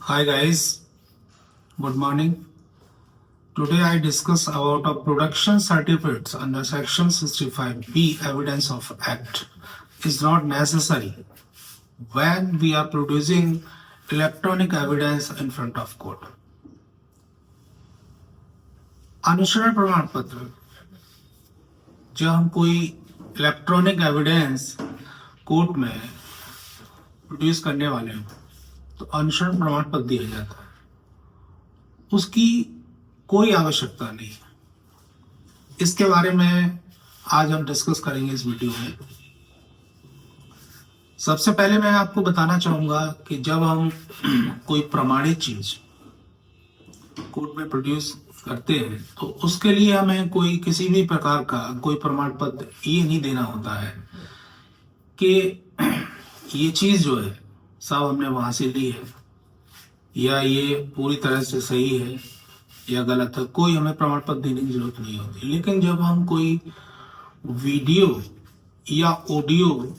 Hi guys, good morning. Today I discuss about a production certificates under section 65B evidence of act is not necessary when we are producing electronic evidence in front of court. अनुसरण प्रमाण पत्र जब हम कोई electronic evidence court में produce करने वाले हो तो अनुसरण प्रमाण पत्र दिया जाता है, उसकी कोई आवश्यकता नहीं। इसके बारे में आज हम डिस्कस करेंगे इस वीडियो में। सबसे पहले मैं आपको बताना चाहूंगा कि जब हम कोई प्रमाणित चीज कोर्ट में प्रोड्यूस करते हैं तो उसके लिए हमें कोई किसी भी प्रकार का कोई प्रमाण पत्र ये नहीं देना होता है कि ये चीज जो है साहब हमने वहां से ली है या ये पूरी तरह से सही है या गलत है। कोई हमें प्रमाण पत्र देने की जरूरत नहीं होती। लेकिन जब हम कोई वीडियो या audio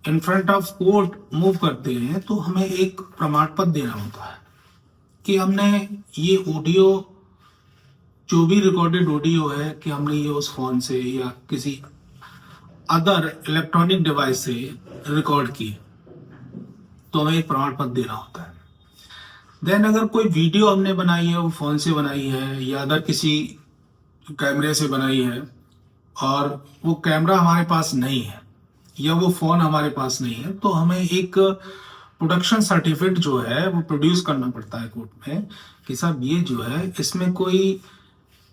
in front of court move करते हैं तो हमें एक प्रमाण पत्र देना होता है कि हमने ये ऑडियो जो भी रिकॉर्डेड ऑडियो है कि हमने ये उस फोन से या किसी अदर इलेक्ट्रॉनिक डिवाइस से रिकॉर्ड की, तो हमें एक प्रमाण पत्र देना होता है। देन अगर कोई वीडियो हमने बनाई है, वो फोन से बनाई है या अदर किसी कैमरे से बनाई है और वो कैमरा हमारे पास नहीं है या वो फोन हमारे पास नहीं है, तो हमें एक प्रोडक्शन सर्टिफिकेट जो है वो प्रोड्यूस करना पड़ता है कोर्ट में कि साहब ये जो है इसमें कोई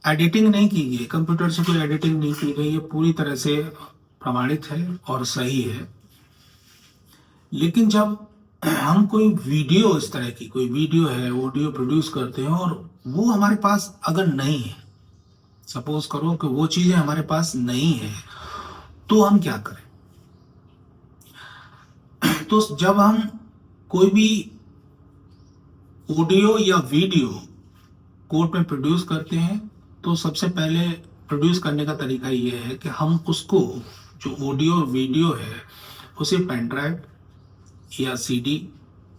एडिटिंग नहीं की गई, कंप्यूटर से कोई एडिटिंग नहीं की गई, ये पूरी तरह से प्रमाणित है और सही है। लेकिन जब हम कोई वीडियो इस तरह की कोई वीडियो है ऑडियो प्रोड्यूस करते हैं और वो हमारे पास अगर नहीं है, सपोज करो कि वो चीजें हमारे पास नहीं है, तो हम क्या करें? तो जब हम कोई भी ऑडियो या वीडियो कोर्ट में प्रोड्यूस करते हैं तो सबसे पहले प्रोड्यूस करने का तरीका ये है कि हम उसको जो ऑडियो वीडियो है उसे पेन ड्राइव या सीडी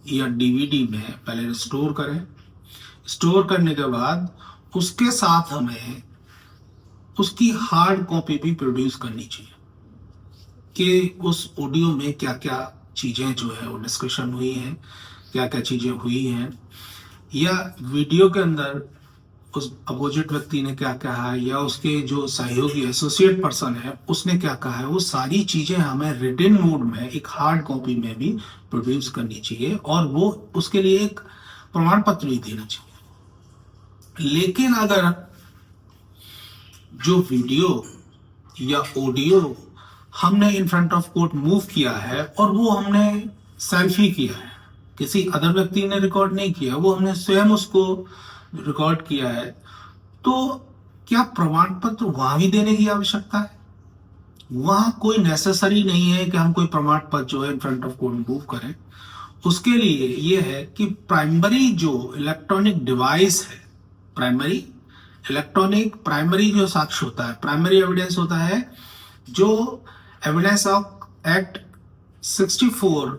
या डीवीडी में पहले स्टोर करें। स्टोर करने के बाद उसके साथ हमें उसकी हार्ड कॉपी भी प्रोड्यूस करनी चाहिए कि उस ऑडियो में क्या क्या चीजें जो है वो डिस्कशन हुई हैं, क्या क्या चीजें हुई हैं, या वीडियो के अंदर उस अपोजिट व्यक्ति ने क्या कहा है या उसके जो सहयोगी एसोसिएट पर्सन है उसने क्या कहा है, वो सारी चीजें हमें रिटन मोड में एक हार्ड कॉपी में भी प्रोड्यूस करनी चाहिए और वो उसके लिए एक प्रमाण पत्र भी देना चाहिए। लेकिन अगर जो वीडियो या ऑडियो हमने in front of court move किया है और वो हमने सेल्फी किया है, किसी अदर व्यक्ति ने रिकॉर्ड नहीं किया, वो हमने स्वयं उसको रिकॉर्ड किया है, तो क्या प्रमाण पत्र वहां भी देने की आवश्यकता है? वहां कोई नेसेसरी नहीं है कि हम कोई प्रमाण पत्र जो है in front of court move करें। उसके लिए ये है कि प्राइमरी जो इलेक्ट्रॉनिक डिवाइस है, प्राइमरी जो साक्ष्य होता है, प्राइमरी एविडेंस होता है जो एविडेंस ऑफ एक्ट 64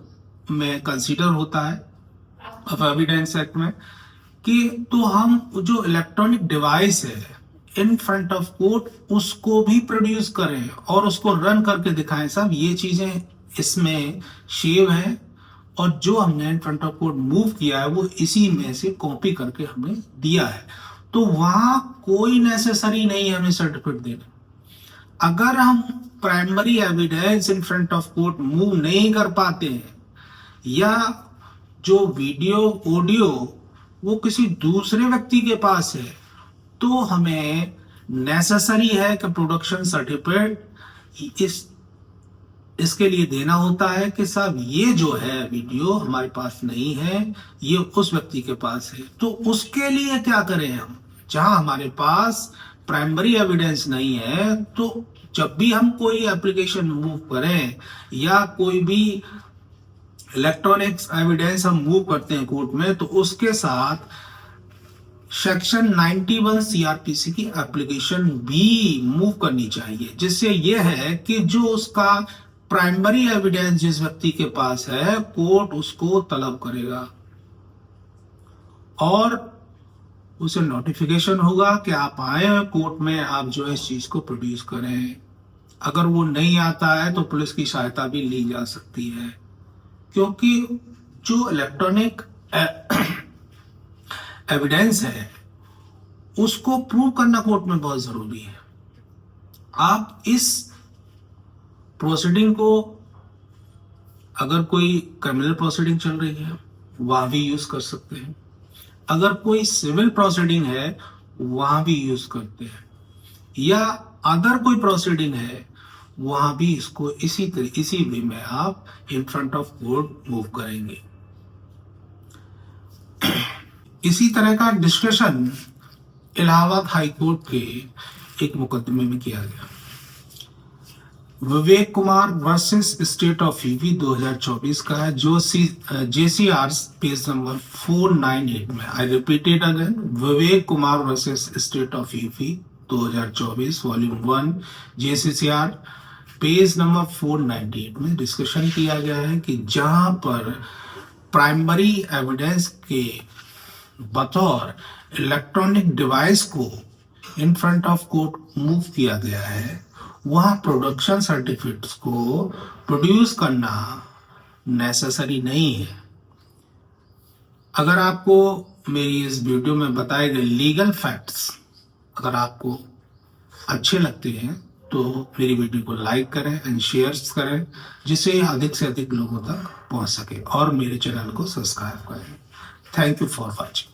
में कंसीडर होता है ऑफ एविडेंस एक्ट में, कि तो हम जो इलेक्ट्रॉनिक डिवाइस है इन फ्रंट ऑफ कोर्ट उसको भी प्रोड्यूस करें और उसको रन करके दिखाएं साहब ये चीजें इसमें शेव है और जो हमने in front of court move किया है वो इसी में से कॉपी करके हमने दिया है। तो वहां कोई नेसेसरी नहीं है हमें सर्टिफिकेट देना। अगर हम primary evidence in front of court move नहीं कर पाते हैं या जो वीडियो ऑडियो वो किसी दूसरे व्यक्ति के पास है, तो हमें नेसेसरी है कि प्रोडक्शन सर्टिफिकेट इसके लिए देना होता है कि साहब ये जो है वीडियो हमारे पास नहीं है, ये उस व्यक्ति के पास है। तो उसके लिए क्या करें हम? जहां हमारे पास प्राइमरी एविडेंस नहीं है, तो जब भी हम कोई एप्लीकेशन मूव करें या कोई भी इलेक्ट्रॉनिक्स एविडेंस हम मूव करते हैं कोर्ट में, तो उसके साथ सेक्शन 91 सीआरपीसी की एप्लीकेशन भी मूव करनी चाहिए, जिससे यह है कि जो उसका प्राइमरी एविडेंस जिस व्यक्ति के पास है कोर्ट उसको तलब करेगा। और उसे नोटिफिकेशन होगा कि आप आए हैं कोर्ट में, आप जो है इस चीज को प्रोड्यूस करें। अगर वो नहीं आता है तो पुलिस की सहायता भी ली जा सकती है, क्योंकि जो इलेक्ट्रॉनिक एविडेंस है उसको प्रूव करना कोर्ट में बहुत जरूरी है। आप इस प्रोसीडिंग को, अगर कोई क्रिमिनल प्रोसीडिंग चल रही है वहां भी यूज कर सकते हैं, अगर कोई सिविल प्रोसीडिंग है वहां भी यूज करते हैं, या अदर कोई प्रोसीडिंग है वहां भी इसको इसी वे में आप in front of court move करेंगे। इसी तरह का डिस्कशन इलाहाबाद हाई कोर्ट के एक मुकदमे में किया गया, Vivek Kumar versus state of UP 2024 का है, जो JCR पेज नंबर 498 में। I repeated again, Vivek Kumar versus state of UP 2024 volume 1 JCCR page number 498 में डिस्कशन किया गया है कि जहां पर प्राइमरी एविडेंस के बतौर इलेक्ट्रॉनिक डिवाइस को in front of court move किया गया है, वहां प्रोडक्शन सर्टिफिकेट्स को प्रोड्यूस करना नेसेसरी नहीं है। अगर आपको मेरी इस वीडियो में बताए गए लीगल फैक्ट्स अगर आपको अच्छे लगते हैं तो मेरी वीडियो को लाइक करें एंड शेयर करें, जिससे अधिक से अधिक लोगों तक पहुंच सके, और मेरे चैनल को सब्सक्राइब करें। Thank you for watching.